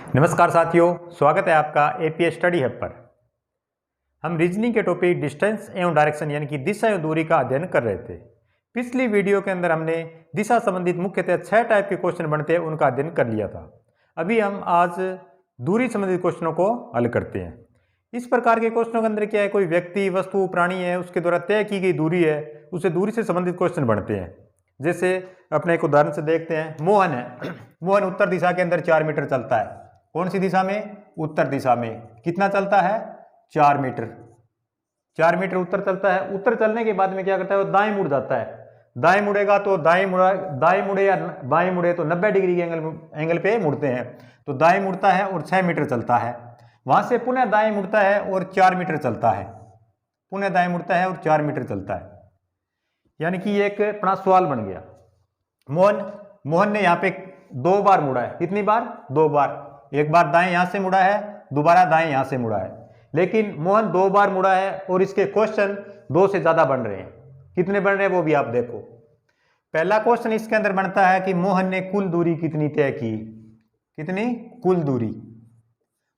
नमस्कार साथियों, स्वागत है आपका एपीएस स्टडी हब पर। हम रीजनिंग के टॉपिक डिस्टेंस एवं डायरेक्शन यानी कि दिशा एवं दूरी का अध्ययन कर रहे थे। पिछली वीडियो के अंदर हमने दिशा संबंधित मुख्यतः 6 टाइप के क्वेश्चन बनते हैं उनका अध्ययन कर लिया था। अभी हम आज दूरी संबंधित क्वेश्चनों को हल करते हैं। इस प्रकार के क्वेश्चनों के अंदर क्या है, कोई व्यक्ति, वस्तु, प्राणी है, उसके द्वारा तय की गई दूरी है, उसे दूरी से संबंधित क्वेश्चन बनते हैं। जैसे अपने एक उदाहरण से देखते हैं। मोहन है, मोहन उत्तर दिशा के अंदर 4 मीटर चलता है। कौन सी दिशा में? उत्तर दिशा में। कितना चलता है? 4 मीटर। 4 मीटर उत्तर चलता है। उत्तर चलने के बाद में क्या करता है, वो दाएं मुड़ जाता है। दाएं मुड़ेगा तो दाएं मुड़े या बाएं मुड़े तो 90 डिग्री के एंगल पे मुड़ते हैं। तो दाएं मुड़ता है और 6 मीटर चलता है। वहां से पुनः दाएं मुड़ता है और 4 मीटर चलता है। पुनः दाएं मुड़ता है और 4 मीटर चलता है। यानी कि ये एक अपना सवाल बन गया। मोहन ने यहाँ पे 2 बार मुड़ा है। कितनी बार? 2 बार। एक बार दाएं यहां से मुड़ा है, दोबारा दाएं यहां से मुड़ा है। लेकिन मोहन 2 बार मुड़ा है और इसके क्वेश्चन 2 से ज्यादा बन रहे हैं। कितने बन रहे हैं वो भी आप देखो। पहला क्वेश्चन इसके अंदर बनता है कि मोहन ने कुल दूरी कितनी तय की। कितनी? कुल दूरी।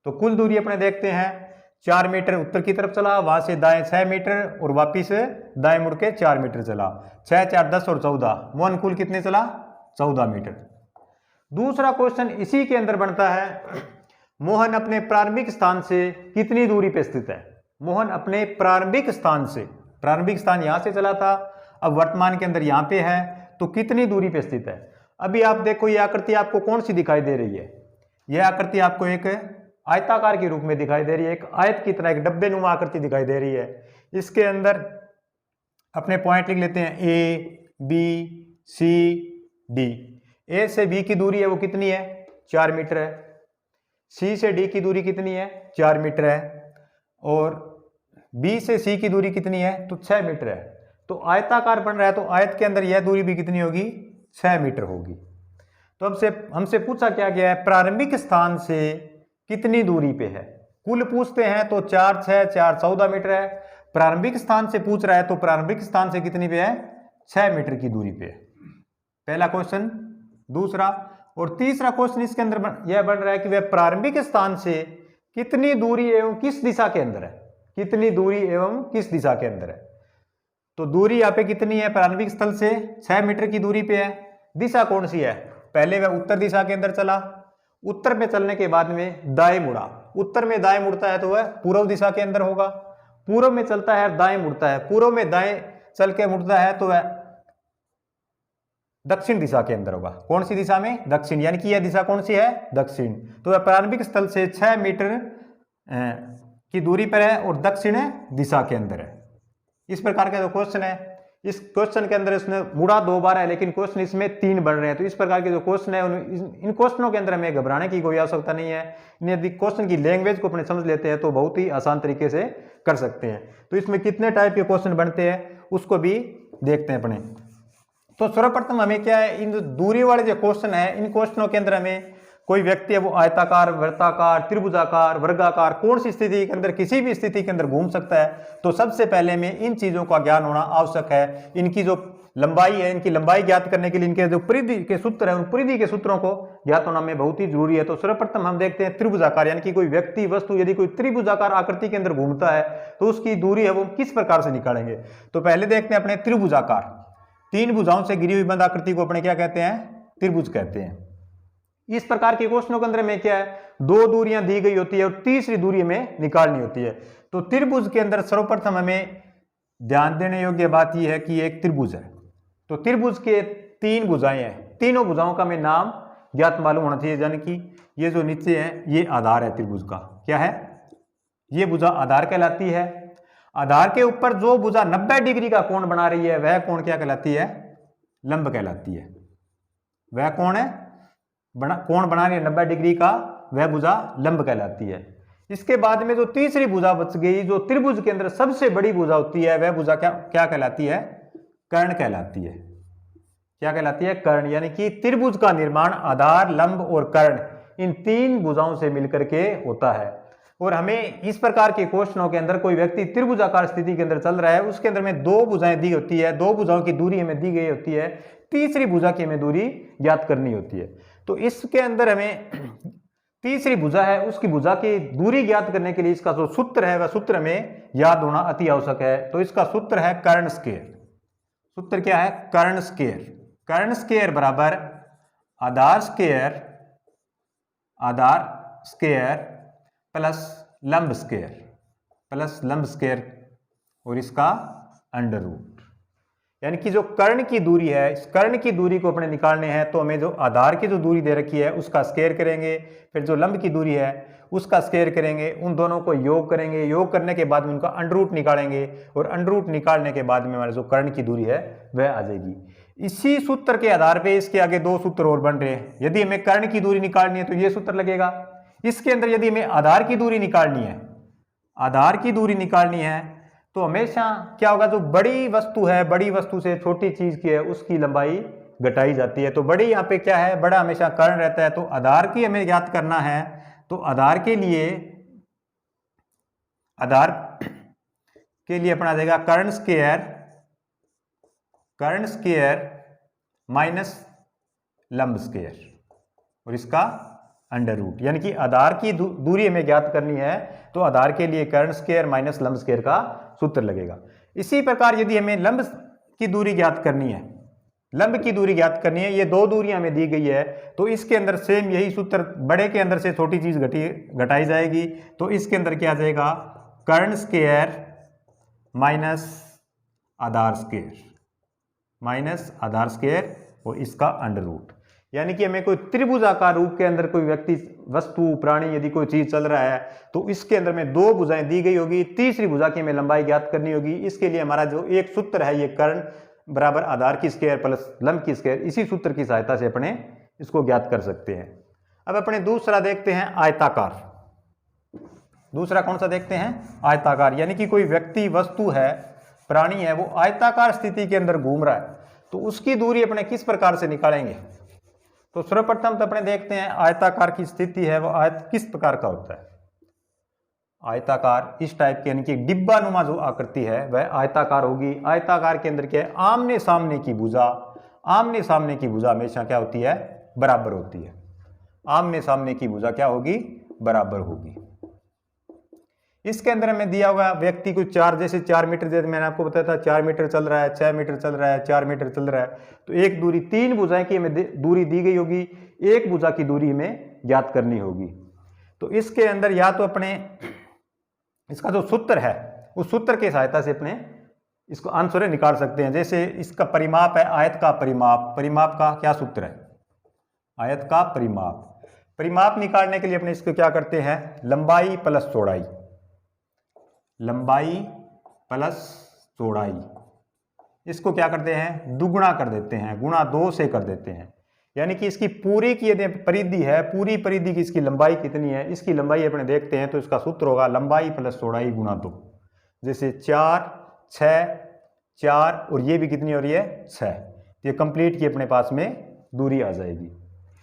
तो कुल दूरी अपने देखते हैं। 4 मीटर उत्तर की तरफ चला, वहां से दाएं 6 मीटर और वापिस दाएं मुड़ के 4 मीटर चला। 6 4 10 और 14। मोहन कुल कितने चला? 14 मीटर। दूसरा क्वेश्चन इसी के अंदर बनता है, मोहन अपने प्रारंभिक स्थान से कितनी दूरी पे स्थित है। मोहन अपने प्रारंभिक स्थान यहां से चला था, अब वर्तमान के अंदर यहां पे है, तो कितनी दूरी पे स्थित है। अभी आप देखो, यह आकृति आपको कौन सी दिखाई दे रही है? यह आकृति आपको एक आयताकार के रूप में दिखाई दे रही है। एक आयत की तरह, एक डब्बे नुमा आकृति दिखाई दे रही है। इसके अंदर अपने पॉइंट लिख लेते हैं, ए बी सी डी। ए से बी की दूरी है वो कितनी है? 4 मीटर है। सी से डी की दूरी कितनी है? 4 मीटर है। और बी से सी की दूरी कितनी है? तो 6 मीटर है। तो आयताकार बन रहा है, तो आयत के अंदर यह दूरी भी कितनी होगी? 6 मीटर होगी। तो अब से हमसे पूछा क्या गया है, प्रारंभिक स्थान से कितनी दूरी पे है। कुल पूछते हैं तो 4 6 4 14 मीटर है। प्रारंभिक स्थान से पूछ रहा है तो प्रारंभिक स्थान से कितनी पे है? 6 मीटर की दूरी पे है। पहला क्वेश्चन। दूसरा और तीसरा क्वेश्चन इसके अंदर यह बन रहा है कि वह प्रारंभिक स्थान से कितनी दूरी एवं किस दिशा के अंदर है। कितनी दूरी एवं किस दिशा के अंदर है। तो दूरी यहाँ पे कितनी है? प्रारंभिक स्थल से 6 मीटर की दूरी पे है। दिशा कौन सी है? पहले वह उत्तर दिशा के अंदर चला, उत्तर में चलने के बाद में दाएं मुड़ा। उत्तर में दाएं मुड़ता है तो वह पूर्व दिशा के अंदर होगा। पूर्व में चलता है, दाएं मुड़ता है। पूर्व में दाएं चल के मुड़ता है तो वह दक्षिण दिशा के अंदर होगा। कौन सी दिशा में? दक्षिण। यानी कि यह दिशा कौन सी है? दक्षिण। तो वह प्रारंभिक स्थल से 6 मीटर की दूरी पर है और दक्षिण दिशा के अंदर है। इस प्रकार का जो क्वेश्चन है, इस क्वेश्चन के अंदर इसने मुड़ा 2 बार है, लेकिन क्वेश्चन इसमें 3 बन रहे हैं। तो इस प्रकार के जो क्वेश्चन है, इन क्वेश्चनों के अंदर हमें घबराने की कोई आवश्यकता नहीं है। यदि क्वेश्चन की लैंग्वेज को अपने समझ लेते हैं तो बहुत ही आसान तरीके से कर सकते हैं। तो इसमें कितने टाइप के क्वेश्चन बनते हैं उसको भी देखते हैं अपने। तो सर्वप्रथम हमें क्या है, इन दूरी वाले जो क्वेश्चन है, इन क्वेश्चनों के अंदर हमें कोई व्यक्ति है वो आयताकार, वृत्ताकार, त्रिभुजाकार, वर्गाकार, कौन सी स्थिति के अंदर, किसी भी स्थिति के अंदर घूम सकता है। तो सबसे पहले में इन चीजों का ज्ञान होना आवश्यक है। इनकी जो लंबाई है, इनकी लंबाई ज्ञात करने के लिए इनके जो परिधि के सूत्र है, उन परिधि के सूत्रों को ज्ञात होना में बहुत ही जरूरी है। तो सर्वप्रथम हम देखते हैं त्रिभुजाकार, यानी कि कोई व्यक्ति, वस्तु यदि कोई त्रिभुजाकार आकृति के अंदर घूमता है तो उसकी दूरी है वो किस प्रकार से निकालेंगे। तो पहले देखते हैं अपने त्रिभुजाकार। 3 भुजाओं से घिरी हुई बंद आकृति को अपने क्या कहते हैं? त्रिभुज कहते हैं। इस प्रकार के क्वेश्चनों के अंदर में क्या है, 2 दूरियां दी गई होती है और तीसरी दूरी हमें निकालनी होती है। तो त्रिभुज के अंदर सर्वप्रथम हमें ध्यान देने योग्य बात यह है कि एक त्रिभुज है। तो त्रिभुज के 3 भुजाएं हैं। तीनों भुजाओं का हमें नाम ज्ञात मालूम होना चाहिए। यानी कि ये जो नीचे है ये आधार है त्रिभुज का। क्या है? ये भुजा आधार कहलाती है। आधार के ऊपर जो भुजा 90 डिग्री का कोण बना रही है वह कोण क्या कहलाती है? लंब कहलाती है। वह कोण है कोण बना रही है 90 डिग्री का, वह भुजा लंब कहलाती है। इसके बाद में जो तीसरी भुजा बच गई, जो त्रिभुज के अंदर सबसे बड़ी भुजा होती है, वह भुजा क्या कहलाती है? कर्ण कहलाती है। क्या कहलाती है? कर्ण। यानी कि त्रिभुज का निर्माण आधार, लंब और कर्ण, इन 3 भुजाओं से मिलकर के होता है। और हमें इस प्रकार के क्वेश्चनों के अंदर कोई व्यक्ति त्रिभुजाकार स्थिति के अंदर चल रहा है, उसके अंदर में 2 भुजाएं दी होती है, 2 भुजाओं की दूरी हमें दी गई होती है, तीसरी भुजा की हमें दूरी ज्ञात करनी होती है। तो इसके अंदर हमें तीसरी भुजा है उसकी भुजा की दूरी ज्ञात करने के लिए इसका जो सूत्र है वह सूत्र में याद होना अति आवश्यक है। तो इसका सूत्र है कर्ण स्क्वायर। सूत्र क्या है? कर्ण स्क्वायर। कर्ण स्क्वायर बराबर आधार स्क्वायर प्लस लंब स्क्वायर और इसका अंडर रूट। यानी कि जो कर्ण की दूरी है, इस कर्ण की दूरी को अपने निकालने हैं तो हमें जो आधार की जो दूरी दे रखी है उसका स्क्वायर करेंगे, फिर जो लंब की दूरी है उसका स्क्वायर करेंगे, उन दोनों को योग करेंगे, योग करने के बाद में उनका अंडर रूट निकालेंगे और अंडर रूट निकालने के बाद में हमारे जो कर्ण की दूरी है वह आ जाएगी। इसी सूत्र के आधार पर इसके आगे दो सूत्र और बन रहे हैं। यदि हमें कर्ण की दूरी निकालनी है तो ये सूत्र लगेगा। इसके अंदर यदि हमें आधार की दूरी निकालनी है तो हमेशा क्या होगा, जो बड़ी वस्तु है, बड़ी वस्तु से छोटी चीज की है उसकी लंबाई घटाई जाती है। तो बड़ी यहाँ पे क्या है, बड़ा हमेशा कर्ण रहता है। तो आधार की हमें ज्ञात करना है तो आधार के लिए अपना देगा कर्ण स्क्वायर माइनस लंब स्क्वायर और इसका अंडर रूट। यानी कि आधार की दूरी हमें ज्ञात करनी है तो आधार के लिए कर्ण स्क्वायर माइनस लंब स्क्वायर का सूत्र लगेगा। इसी प्रकार यदि हमें लंब की दूरी ज्ञात करनी है, ये दो दूरियां हमें दी गई है तो इसके अंदर सेम यही सूत्र, बड़े के अंदर से छोटी चीज घटाई जाएगी। तो इसके अंदर क्या आ जाएगा, कर्ण स्क्वायर माइनस आधार स्क्वायर और इसका अंडर रूट। यानी कि हमें कोई त्रिभुजाकार रूप के अंदर कोई व्यक्ति, वस्तु, प्राणी, यदि कोई चीज चल रहा है तो इसके अंदर में दो भुजाएं दी गई होगी, तीसरी भुजा की हमें लंबाई ज्ञात करनी होगी। इसके लिए हमारा जो एक सूत्र है, ये कर्ण बराबर आधार की स्क्वायर प्लस लंब की स्क्वायर, इसी सूत्र की सहायता से अपने इसको ज्ञात कर सकते हैं। अब अपने दूसरा देखते हैं आयताकार। दूसरा कौन सा देखते हैं? आयताकार। यानी कि कोई व्यक्ति, वस्तु है, प्राणी है, वो आयताकार स्थिति के अंदर घूम रहा है तो उसकी दूरी अपने किस प्रकार से निकालेंगे? तो सर्वप्रथम तो अपने देखते हैं आयताकार की स्थिति है वो आयत किस प्रकार का होता है। आयताकार इस टाइप के, यानी कि डिब्बानुमा जो आकृति है वह आयताकार होगी। आयताकार के अंदर क्या है, आमने सामने की भुजा हमेशा क्या होती है, बराबर होती है। आमने सामने की भुजा क्या होगी, बराबर होगी। इसके अंदर हमें दिया हुआ व्यक्ति को 4 मीटर, जैसे मैंने आपको बताया था 4 मीटर चल रहा है, 6 मीटर चल रहा है, 4 मीटर चल रहा है। तो एक दूरी, 3 भुजाएं की हमें दूरी दी गई होगी, एक भुजा की दूरी हमें ज्ञात करनी होगी। तो इसके अंदर या तो अपने इसका जो सूत्र है उस सूत्र की सहायता से अपने इसको आंसर निकाल सकते हैं। जैसे इसका परिमाप है आयत का परिमाप का क्या सूत्र है, आयत का परिमाप निकालने के लिए अपने इसको क्या करते हैं, लंबाई प्लस चौड़ाई, इसको क्या करते हैं, दुगुना कर देते हैं, गुणा 2 से कर देते हैं। यानी कि इसकी पूरी की यदि परिधि है, पूरी परिधि की इसकी लंबाई कितनी है, इसकी लंबाई अपने देखते हैं तो इसका सूत्र होगा लंबाई प्लस चौड़ाई गुणा 2। जैसे 4, 6, 4 और ये भी कितनी हो रही है, 6। ये कंप्लीट की अपने पास में दूरी आ जाएगी।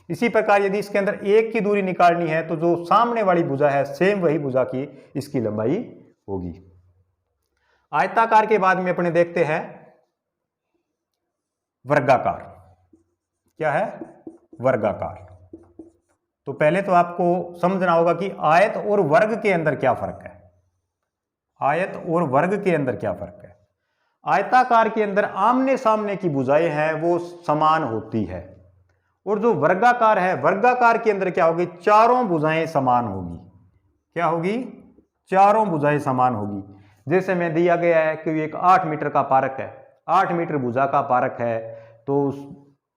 इसी प्रकार यदि इसके अंदर एक की दूरी निकालनी है तो जो सामने वाली भुजा है सेम वही भुजा की इसकी लंबाई होगी। आयताकार के बाद में अपने देखते हैं वर्गाकार। क्या है, वर्गाकार। तो पहले तो आपको समझना होगा कि आयत और वर्ग के अंदर क्या फर्क है। आयताकार के अंदर आमने सामने की भुजाएं हैं वो समान होती है, और जो वर्गाकार है, वर्गाकार के अंदर क्या होगी, चारों भुजाएं समान होगी। क्या होगी, चारों भुजाएं समान होगी। जैसे में दिया गया है कि एक 8 मीटर का पारक है, 8 मीटर भुजा का पारक है, तो उस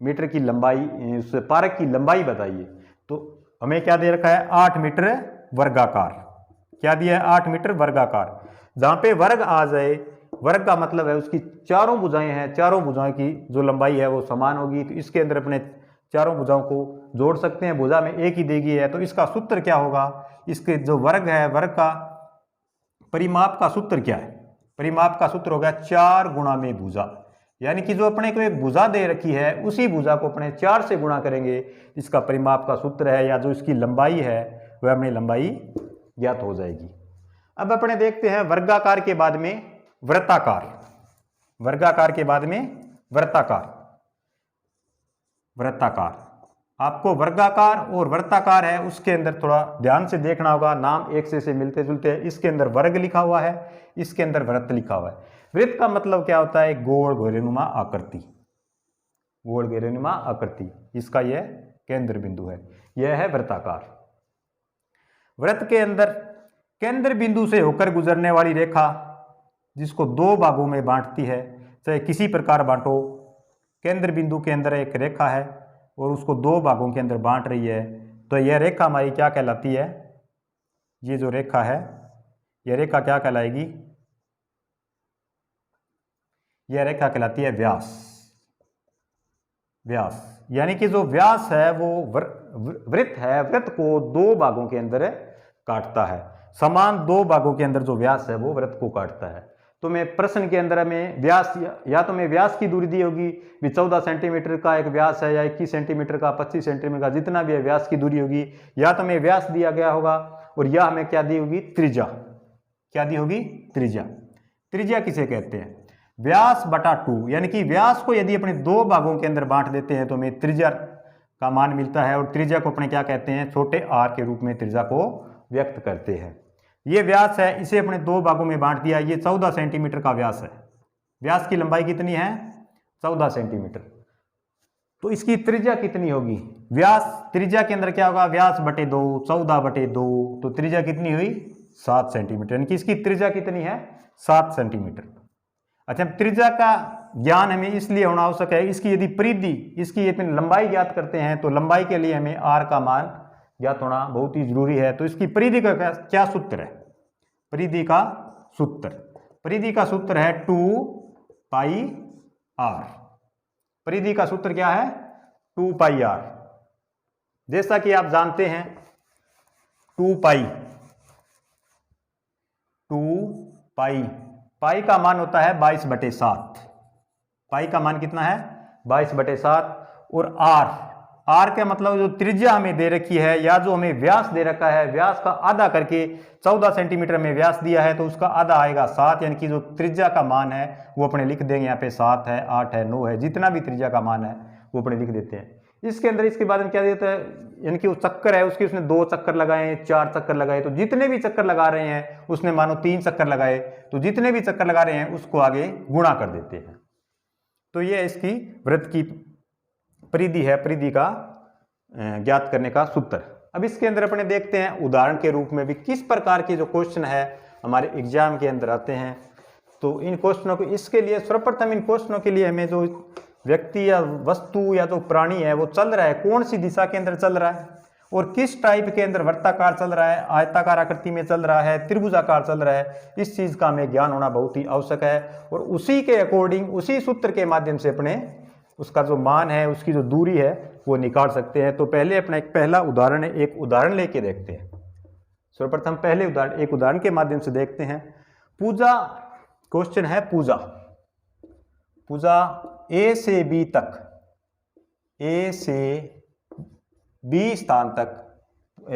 मीटर की लंबाई, उस पारक की लंबाई बताइए। तो हमें क्या दे रखा है, 8 मीटर वर्गाकार। क्या दिया है, 8 मीटर वर्गाकार। जहां पे वर्ग आ जाए, वर्ग का मतलब है उसकी चारों भुजाएं हैं, चारों भुजाओं की जो लंबाई है वो समान होगी। तो इसके अंदर अपने चारों भुजाओं को जोड़ सकते हैं, भुजा में एक ही दी गई है। तो इसका सूत्र क्या होगा, इसके जो वर्ग है, वर्ग का परिमाप का सूत्र क्या है, परिमाप का सूत्र होगा 4 गुणा में भुजा। यानी कि जो अपने को एक भुजा दे रखी है उसी भुजा को अपने 4 से गुणा करेंगे, इसका परिमाप का सूत्र है, या जो इसकी लंबाई है वह अपनी लंबाई ज्ञात हो जाएगी। अब अपने देखते हैं वर्गाकार के बाद में वृत्ताकार। वर्गाकार के बाद में वृत्ताकार। आपको वर्गाकार और वृत्ताकार है उसके अंदर थोड़ा ध्यान से देखना होगा, नाम एक से मिलते जुलते हैं। इसके अंदर वर्ग लिखा हुआ है, इसके अंदर वृत्त लिखा हुआ है। वृत्त का मतलब क्या होता है? गोल घेरेनुमा आकृति, गोल घेरेनुमा आकृति, इसका यह केंद्र बिंदु है। यह है वृत्ताकार। वृत्त के अंदर केंद्र बिंदु से होकर गुजरने वाली रेखा जिसको दो भागों में बांटती है, चाहे किसी प्रकार बांटो, केंद्र बिंदु के अंदर एक रेखा है और उसको दो भागों के अंदर बांट रही है, तो यह रेखा हमारी क्या कहलाती है? ये जो रेखा है, यह रेखा क्या कहलाएगी? यह रेखा कहलाती है व्यास। व्यास यानी कि जो व्यास है वो वृत्त है, वृत्त को दो भागों के अंदर काटता है। समान दो भागों के अंदर जो व्यास है वो वृत्त को काटता है। तो मैं प्रश्न के अंदर हमें व्यास या तो मैं व्यास की दूरी दी होगी भी 14 सेंटीमीटर का एक व्यास है, या 21 सेंटीमीटर का, 25 सेंटीमीटर का, जितना भी है व्यास की दूरी होगी, या तो हमें व्यास दिया गया होगा और या हमें क्या दी होगी? त्रिज्या। क्या दी होगी? त्रिज्या। त्रिज्या किसे कहते हैं? व्यास बटा 2, यानी कि व्यास को यदि अपने दो भागों के अंदर बांट देते हैं तो हमें त्रिज्या का मान मिलता है, और त्रिज्या को अपने क्या कहते हैं? छोटे r के रूप में त्रिज्या को व्यक्त करते हैं। ये व्यास है, इसे अपने दो भागों में बांट दिया। ये 14 सेंटीमीटर का व्यास है। व्यास की लंबाई कितनी है? 14 सेंटीमीटर। तो इसकी त्रिज्या कितनी होगी? व्यास त्रिज्या के अंदर क्या होगा? व्यास बटे 2, 14 बटे 2, तो त्रिज्या कितनी हुई? 7 सेंटीमीटर। यानी कि इसकी त्रिज्या कितनी है? 7 सेंटीमीटर। अच्छा, त्रिज्या का ज्ञान हमें इसलिए होना आवश्यक है, इसकी यदि परिधि, इसकी यदि लंबाई ज्ञात करते हैं तो लंबाई के लिए हमें r का मान ज्ञात होना बहुत ही जरूरी है। तो इसकी परिधि का क्या सूत्र है? परिधि का सूत्र, परिधि का सूत्र है 2 पाई r। परिधि का सूत्र क्या है? 2 पाई r। जैसा कि आप जानते हैं 2 पाई, पाई का मान होता है 22/7। पाई का मान कितना है? 22/7। और आर का मतलब जो त्रिज्या हमें दे रखी है या जो हमें व्यास दे रखा है, व्यास का आधा करके 14 सेंटीमीटर में व्यास दिया है तो उसका आधा आएगा 7, यानी कि जो त्रिज्या का मान है वो अपने लिख देंगे। यहाँ पे 7 है, 8 है, 9 है, जितना भी त्रिज्या का मान है वो अपने लिख देते हैं। इसके अंदर इसके बाद में क्या देता है? यानी कि वो चक्कर है उसके, उसने 2 चक्कर लगाए, 4 चक्कर लगाए, तो जितने भी चक्कर लगा रहे हैं, उसने मानो 3 चक्कर लगाए, तो जितने भी चक्कर लगा रहे हैं उसको आगे गुणा कर देते हैं। तो ये इसकी वृत्त की परिधि है, परिधि का ज्ञात करने का सूत्र। अब इसके अंदर अपने देखते हैं उदाहरण के रूप में भी किस प्रकार के जो क्वेश्चन है हमारे एग्जाम के अंदर आते हैं। तो इन क्वेश्चनों को, इसके लिए सर्वप्रथम इन क्वेश्चनों के लिए हमें जो व्यक्ति या वस्तु या जो प्राणी है वो चल रहा है, कौन सी दिशा के अंदर चल रहा है और किस टाइप के अंदर, वृत्ताकार चल रहा है, आयताकार आकृति में चल रहा है, त्रिभुजाकार चल रहा है, इस चीज का हमें ज्ञान होना बहुत ही आवश्यक है। और उसी के अकॉर्डिंग, उसी सूत्र के माध्यम से अपने उसका जो मान है, उसकी जो दूरी है वो निकाल सकते हैं। तो पहले अपना एक पहला उदाहरण है, एक उदाहरण लेके देखते हैं। सर्वप्रथम पहले उदाहरण, एक उदाहरण के माध्यम से देखते हैं। पूजा, क्वेश्चन है पूजा। पूजा ए से बी तक, ए से बी स्थान तक,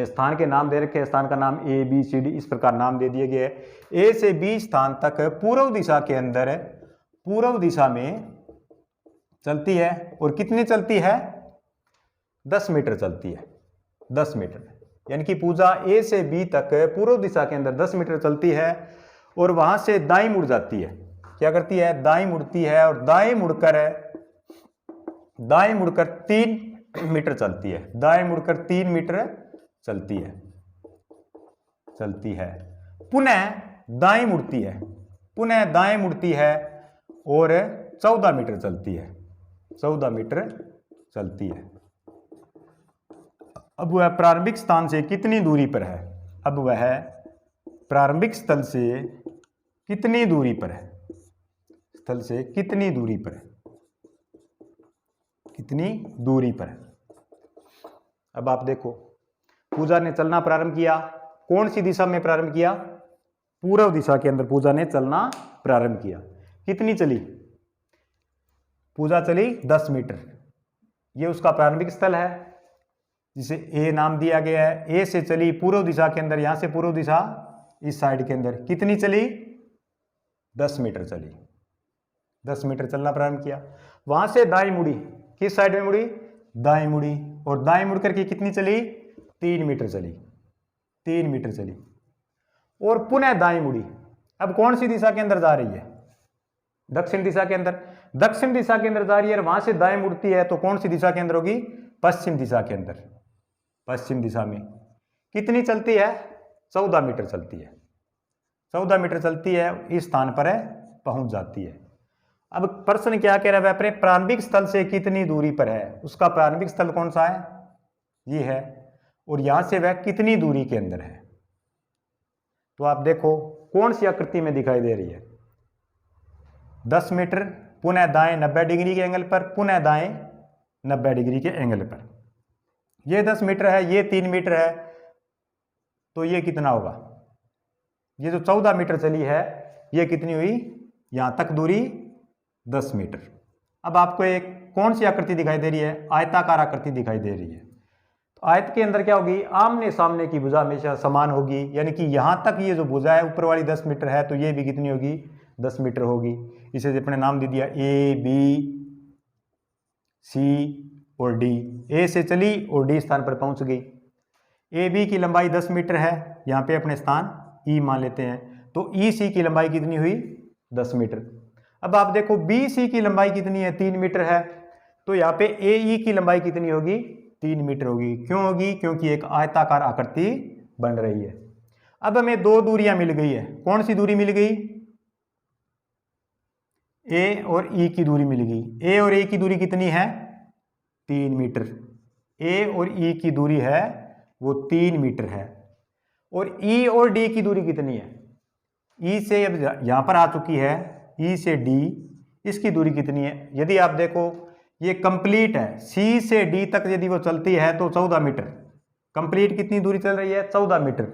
स्थान के नाम दे रखे हैं, स्थान का नाम ए बी सी डी इस प्रकार नाम दे दिए गए। ए से बी स्थान तक पूर्व दिशा के अंदर, पूर्व दिशा में चलती है और कितनी चलती है? 10 मीटर चलती है, 10 मीटर। यानी कि पूजा ए से बी तक पूर्व दिशा के अंदर 10 मीटर चलती है और वहां से दाईं मुड़ जाती है। क्या करती है? दाईं मुड़ती है और दाईं मुड़कर 3 मीटर चलती है। दाएं मुड़कर 3 मीटर चलती है। पुनः दाएं मुड़ती है, पुनः दाएं मुड़ती है और 14 मीटर चलती है, 14 मीटर चलती है। अब वह प्रारंभिक स्थान से कितनी दूरी पर है? अब वह प्रारंभिक स्थल से कितनी दूरी पर है? स्थल से कितनी दूरी पर है? कितनी दूरी पर है? अब आप देखो, पूजा ने चलना प्रारंभ किया, कौन सी दिशा में प्रारंभ किया? पूर्व दिशा के अंदर पूजा ने चलना प्रारंभ किया। कितनी चली? पूजा चली 10 मीटर। ये उसका प्रारंभिक स्थल है जिसे ए नाम दिया गया है। ए से चली पूर्व दिशा के अंदर, यहां से पूर्व दिशा इस साइड के अंदर कितनी चली? 10 मीटर चली, 10 मीटर चलना प्रारंभ किया। वहां से दाईं मुड़ी, किस साइड में मुड़ी? दाईं मुड़ी। और दाएं मुड़ करके कितनी चली, 3 मीटर चली, 3 मीटर चली और पुनः दाएं मुड़ी। अब कौन सी दिशा के अंदर जा रही है, दक्षिण दिशा के अंदर, दक्षिण दिशा के अंदर जा रही है और वहां से दाएं मुड़ती है तो कौन सी दिशा के अंदर होगी, पश्चिम दिशा के अंदर। पश्चिम दिशा में कितनी चलती है, 14 मीटर चलती है, 14 मीटर चलती है, इस स्थान पर है पहुंच जाती है। अब प्रश्न क्या कह रहा है, अपने प्रारंभिक स्थल से कितनी दूरी पर है, उसका प्रारंभिक स्थल कौन सा है, ये है, और यहां से वह कितनी दूरी के अंदर है। तो आप देखो कौन सी आकृति में दिखाई दे रही है, 10 मीटर, पुनः दाएं 90 डिग्री के एंगल पर, पुनः दाएं 90 डिग्री के एंगल पर। ये 10 मीटर है, ये 3 मीटर है, तो ये कितना होगा, ये जो 14 मीटर चली है ये कितनी हुई, यहां तक दूरी 10 मीटर। अब आपको एक कौन सी आकृति दिखाई दे रही है, आयताकार आकृति दिखाई दे रही है। तो आयत के अंदर क्या होगी, आमने सामने की भुजा हमेशा समान होगी, यानी कि यहां तक ये जो भुजा है ऊपर वाली 10 मीटर है तो ये भी कितनी होगी, 10 मीटर होगी। इसे अपने नाम दे दिया ए बी सी और डी। ए से चली और डी स्थान पर पहुंच गई। ए बी की लंबाई 10 मीटर है, यहाँ पे अपने स्थान ई मान लेते हैं, तो ई सी की लंबाई कितनी हुई, 10 मीटर। अब आप देखो बी सी की लंबाई कितनी है, 3 मीटर है, तो यहाँ पे ए ई की लंबाई कितनी होगी, 3 मीटर होगी। क्यों होगी, क्योंकि एक आयताकार आकृति बन रही है। अब हमें दो दूरियां मिल गई है, कौन सी दूरी मिल गई, ए और ई की दूरी मिल गई। ए और ए की दूरी कितनी है, 3 मीटर। ए और ई की दूरी है वो 3 मीटर है। और ई और डी की दूरी कितनी है, ई से अब यहां पर आ चुकी है, ई से डी, इसकी दूरी कितनी है। यदि आप देखो ये कंप्लीट है, सी से डी तक यदि वो चलती है तो 14 मीटर, कंप्लीट कितनी दूरी चल रही है, 14 मीटर।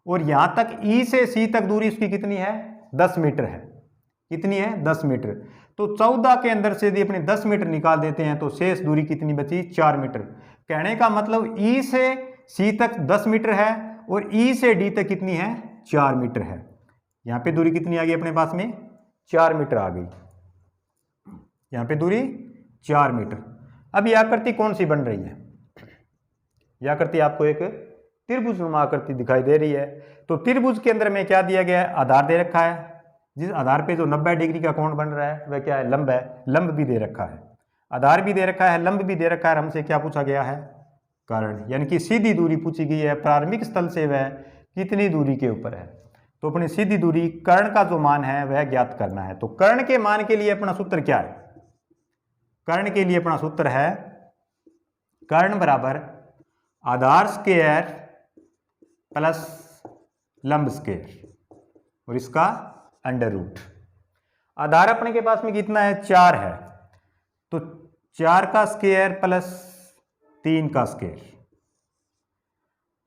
और यहां तक ई से सी तक दूरी उसकी कितनी है, 10 मीटर है। कितनी है, 10 मीटर। तो 14 के अंदर से यदि अपने 10 मीटर निकाल देते हैं तो शेष दूरी कितनी बची, 4 मीटर। कहने का मतलब ई से सी तक 10 मीटर है और ई से डी तक कितनी है, 4 मीटर है। यहां पे दूरी कितनी आ गई अपने पास में, 4 मीटर आ गई, यहां पे दूरी 4 मीटर। अब यह आकृति कौन सी बन रही है, यह आकृति आपको एक त्रिभुजनुमा आकृति दिखाई दे रही है। तो त्रिभुज के अंदर में क्या दिया गया है, आधार दे रखा है, जिस आधार पे जो 90 डिग्री का कोण बन रहा है वह क्या है, लंब है। लंब भी दे रखा है, आधार भी दे रखा है, लंब भी दे रखा है। हमसे क्या पूछा गया है, कर्ण, यानी कि सीधी दूरी पूछी गई है, प्रारंभिक स्थल से वह कितनी दूरी के ऊपर है। तो अपनी सीधी दूरी कर्ण का जो मान है वह ज्ञात करना है। तो कर्ण के मान के लिए अपना सूत्र क्या है, कर्ण के लिए अपना सूत्र है कर्ण बराबर आधार स्क्वायर प्लस लंब स्क्वायर और इसका अंडर रूट। आधार अपने के पास में कितना है, 4 है, तो 4 का स्क्वायर प्लस 3 का स्क्वायर।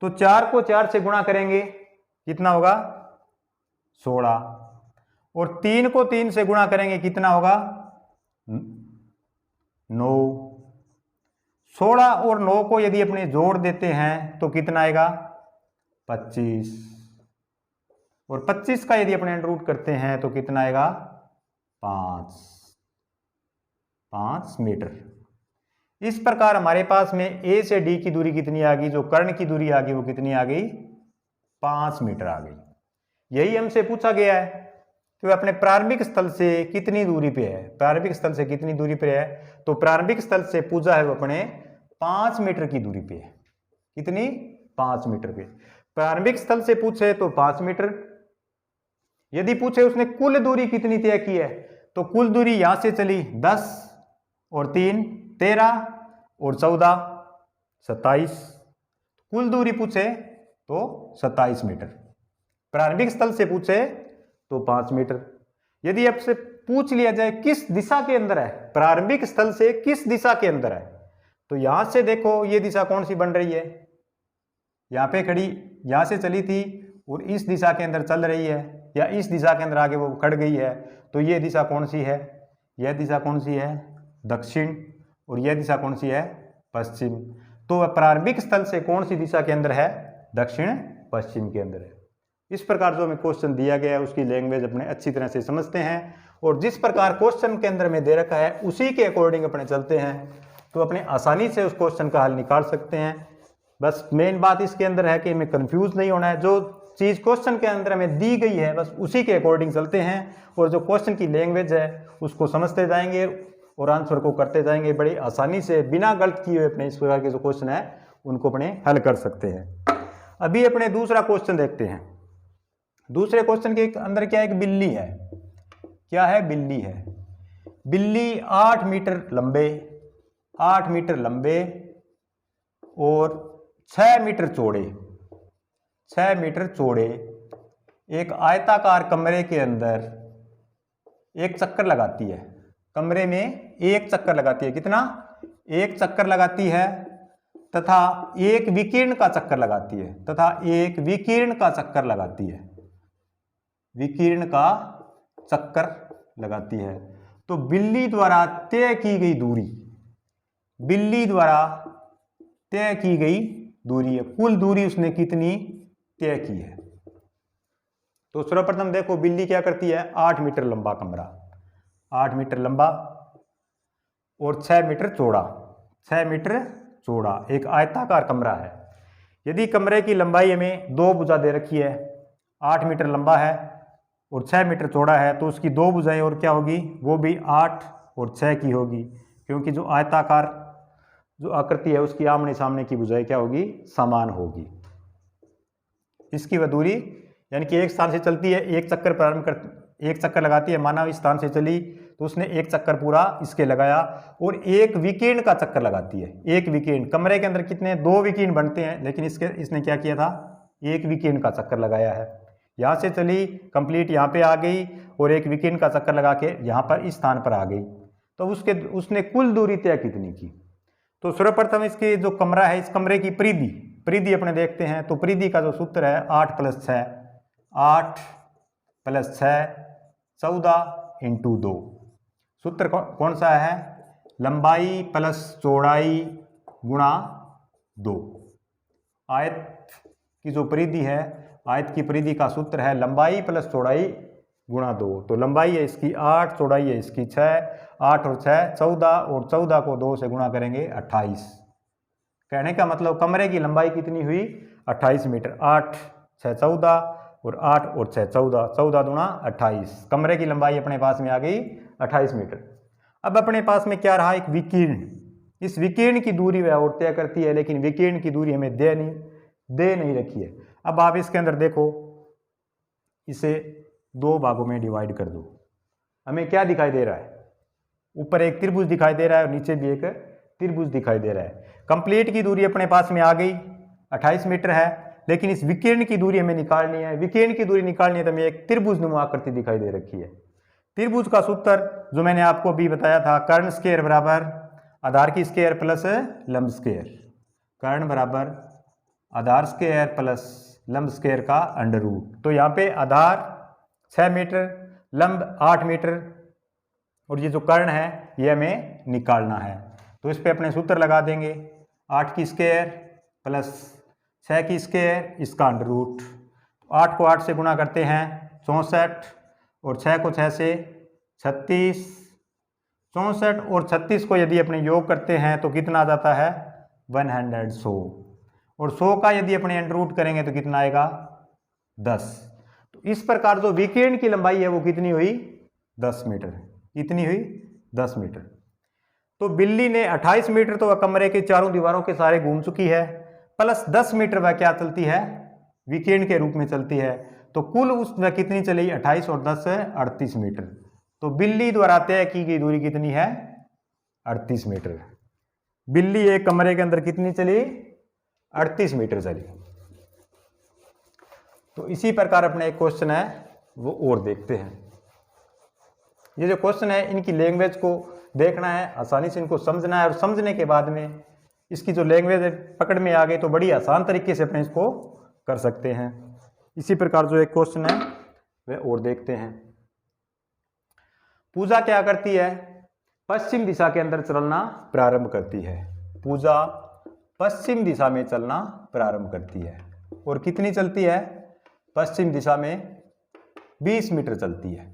तो 4 को 4 से गुणा करेंगे कितना होगा, 16। और 3 को 3 से गुणा करेंगे कितना होगा, 9। 16 और 9 को यदि अपने जोड़ देते हैं तो कितना आएगा, 25। और 25 का यदि अपने अंडर रूट करते हैं तो कितना आएगा, 5 मीटर। इस प्रकार हमारे पास में ए से डी की दूरी कितनी आ गई, जो कर्ण की दूरी आ गई वो कितनी आ गई, 5 मीटर आ गई। यही हमसे पूछा गया है कि वह अपने प्रारंभिक स्थल से कितनी दूरी पे है, प्रारंभिक स्थल से कितनी दूरी पे है। तो प्रारंभिक स्थल से पूछा है वो अपने 5 मीटर की दूरी पे है। कितनी, 5 मीटर पे। प्रारंभिक स्थल से पूछे तो 5 मीटर। यदि पूछे उसने कुल दूरी कितनी तय की है, तो कुल दूरी यहां से चली 10 और 3 13 और 14 27। कुल दूरी पूछे तो 27 मीटर। प्रारंभिक स्थल से पूछे तो 5 मीटर। यदि आपसे पूछ लिया जाए किस दिशा के अंदर है, प्रारंभिक स्थल से किस दिशा के अंदर है, तो यहां से देखो ये दिशा कौन सी बन रही है, यहां पे खड़ी, यहां से चली थी और इस दिशा के अंदर चल रही है, या इस दिशा के अंदर आगे वो खड़ गई है। तो ये दिशा कौन सी है, यह दिशा कौन सी है, दक्षिण। और यह दिशा कौन सी है, पश्चिम। तो प्रारंभिक स्थल से कौन सी दिशा के अंदर है, दक्षिण पश्चिम के अंदर है। इस प्रकार जो हमें क्वेश्चन दिया गया है उसकी लैंग्वेज अपने अच्छी तरह से समझते हैं और जिस प्रकार क्वेश्चन के अंदर में दे रखा है उसी के अकॉर्डिंग अपने चलते हैं। तो अपने आसानी से उस क्वेश्चन का हल निकाल सकते हैं। बस मेन बात इसके अंदर है कि हमें कंफ्यूज नहीं होना है। जो चीज़ क्वेश्चन के अंदर हमें दी गई है बस उसी के अकॉर्डिंग चलते हैं और जो क्वेश्चन की लैंग्वेज है उसको समझते जाएंगे और आंसर को करते जाएंगे। बड़ी आसानी से बिना गलत किए हुए अपने इस प्रकार के जो क्वेश्चन है उनको अपने हल कर सकते हैं। अभी अपने दूसरा क्वेश्चन देखते हैं। दूसरे क्वेश्चन के अंदर क्या है, एक बिल्ली है। क्या है, बिल्ली है। बिल्ली 8 मीटर लंबे, 8 मीटर लंबे और 6 मीटर चौड़े, 6 मीटर चौड़े एक आयताकार कमरे के अंदर एक चक्कर लगाती है। कमरे में एक चक्कर लगाती है। कितना? एक चक्कर लगाती है तथा एक विकिरण का चक्कर लगाती है, तथा एक विकिरण का चक्कर लगाती है, विकिरण का चक्कर लगाती है। तो बिल्ली द्वारा तय की गई दूरी, बिल्ली द्वारा तय की गई दूरी है, कुल दूरी उसने कितनी तय की है। तो सर्वप्रथम देखो बिल्ली क्या करती है, 8 मीटर लंबा कमरा, 8 मीटर लंबा और 6 मीटर चौड़ा, 6 मीटर चौड़ा एक आयताकार कमरा है। यदि कमरे की लंबाई हमें 2 भुजा दे रखी है, 8 मीटर लंबा है और 6 मीटर चौड़ा है, तो उसकी 2 भुजाएं और क्या होगी, वो भी 8 और 6 की होगी, क्योंकि जो आयताकार जो आकृति है उसकी आमने सामने की भुजाएं क्या होगी, समान होगी। इसकी वह दूरी यानी कि एक स्थान से चलती है, एक चक्कर प्रारंभ कर एक चक्कर लगाती है, माना इस स्थान से चली तो उसने एक चक्कर पूरा इसके लगाया और एक विकिरण का चक्कर लगाती है। एक विकिरण, कमरे के अंदर कितने 2 विकिरण बनते हैं, लेकिन इसने क्या किया था, एक विकिरण का चक्कर लगाया है। यहाँ से चली कंप्लीट यहाँ पे आ गई और एक विकिरण का चक्कर लगा के यहाँ पर इस स्थान पर आ गई, तो उसने कुल दूरी तय कितनी की। तो सर्वप्रथम इसके जो कमरा है, इस कमरे की परिधि अपने देखते हैं। तो परिधि का जो सूत्र है 8 + 6, 8 + 6 14 × 2। सूत्र कौन सा है, लंबाई प्लस चौड़ाई गुणा 2। आयत की जो परिधि है, आयत की परिधि का सूत्र है लंबाई प्लस चौड़ाई गुणा 2। तो लंबाई है इसकी 8, चौड़ाई है इसकी 6, 8 और 6 14 और 14 को 2 से गुणा करेंगे 28। कहने का मतलब कमरे की लंबाई कितनी हुई, 28 मीटर। 8 6 14 और 8 और 6 14, 14 दूना 28। कमरे की लंबाई अपने पास में आ गई 28 मीटर। अब अपने पास में क्या रहा, एक विकिरण। इस विकिरण की दूरी वह और तय करती है, लेकिन विकिरण की दूरी हमें दे नहीं रखी है। अब आप इसके अंदर देखो, इसे 2 भागों में डिवाइड कर दो। हमें क्या दिखाई दे रहा है, ऊपर एक त्रिभुज दिखाई दे रहा है और नीचे भी एक त्रिभुज दिखाई दे रहा है। कंप्लीट की दूरी अपने पास में आ गई 28 मीटर है, लेकिन इस विकिरण की दूरी हमें निकालनी है। विकिरण की दूरी निकालनी है तो हमें एक त्रिभुज नुमा आकृति दिखाई दे रखी है। त्रिभुज का सूत्र जो मैंने आपको अभी बताया था, कर्ण स्क्वायर बराबर आधार की स्क्वायर प्लस लंब स्क्वायर, कर्ण बराबर आधार स्क्वायर प्लस लंब स्क्वायर का अंडर रूट। तो यहाँ पे आधार 6 मीटर, लंब 8 मीटर और ये जो कर्ण है ये हमें निकालना है। तो इस पे अपने सूत्र लगा देंगे, 8 की स्क्वायर प्लस 6 की स्क्वायर, इसका अंडर रूट। 8 को 8 से गुणा करते हैं 64 और 6 को 6 से 36। 64 और 36 को यदि अपने योग करते हैं तो कितना आ जाता है 100 और 100 का यदि अपने अंडर रूट करेंगे तो कितना आएगा 10। तो इस प्रकार जो विकिरण की लंबाई है वो कितनी हुई 10 मीटर। कितनी हुई 10 मीटर। तो बिल्ली ने 28 मीटर तो वह कमरे के चारों दीवारों के सारे घूम चुकी है, प्लस 10 मीटर वह क्या चलती है विकिरण के रूप में चलती है। तो कुल उस वह कितनी चली 28 और 10 है 38 मीटर। तो बिल्ली द्वारा तय की गई दूरी कितनी है 38 मीटर। बिल्ली एक कमरे के अंदर कितनी चली 38 मीटर चली। तो इसी प्रकार अपने एक क्वेश्चन है वो और देखते हैं। ये जो क्वेश्चन है इनकी लैंग्वेज को देखना है, आसानी से इनको समझना है और समझने के बाद में इसकी जो लैंग्वेज है पकड़ में आ गई तो बड़ी आसान तरीके से अपने इसको कर सकते हैं। इसी प्रकार जो एक क्वेश्चन है वह और देखते हैं। पूजा क्या करती है, पश्चिम दिशा के अंदर चलना प्रारंभ करती है। पूजा पश्चिम दिशा में चलना प्रारंभ करती है और कितनी चलती है पश्चिम दिशा में 20 मीटर चलती है।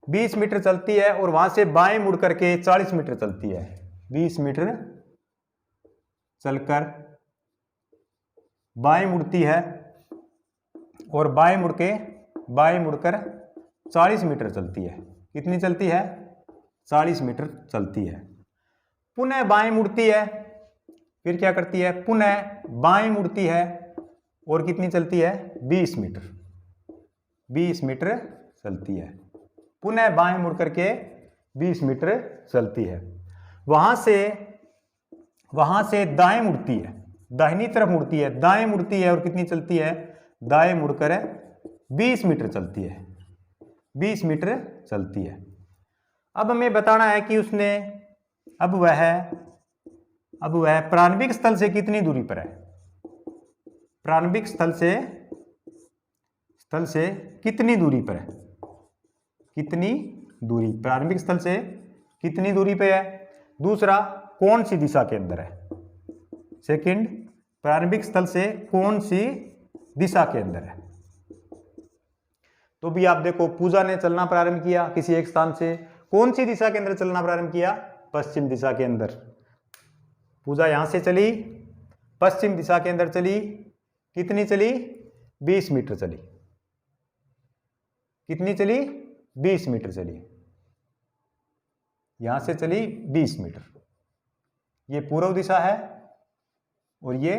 20 मीटर चलती है और वहां से बाएं मुड़ करके 40 मीटर चलती है। 20 मीटर चलकर बाएं मुड़ती है और बाएं मुड़कर 40 मीटर चलती है। कितनी चलती है? 40 मीटर चलती है। पुनः बाएं मुड़ती है, फिर क्या करती है? पुनः बाएं मुड़ती है और कितनी चलती है? 20 मीटर 20 मीटर चलती है। पुनः बाएं मुड़ करके 20 मीटर चलती है। वहां से दाएं मुड़ती है, दाहिनी तरफ मुड़ती है, दाएं मुड़ती है और कितनी चलती है? दाएं मुड़कर 20 मीटर चलती है। 20 मीटर चलती है। अब हमें बताना है कि उसने अब वह प्रारंभिक स्थल से कितनी दूरी पर है? प्रारंभिक स्थल से कितनी दूरी पर है? कितनी दूरी? प्रारंभिक स्थल से कितनी दूरी पे है? दूसरा, कौन सी दिशा के अंदर है? सेकंड, प्रारंभिक स्थल से कौन सी दिशा के अंदर है? तो भी आप देखो, पूजा ने चलना प्रारंभ किया किसी एक स्थान से, कौन सी दिशा के अंदर चलना प्रारंभ किया? पश्चिम दिशा के अंदर। पूजा यहां से चली, पश्चिम दिशा के अंदर चली। कितनी चली? 20 मीटर चली। कितनी चली? 20 मीटर चली। यहां से चली 20 मीटर। ये पूर्व दिशा है और ये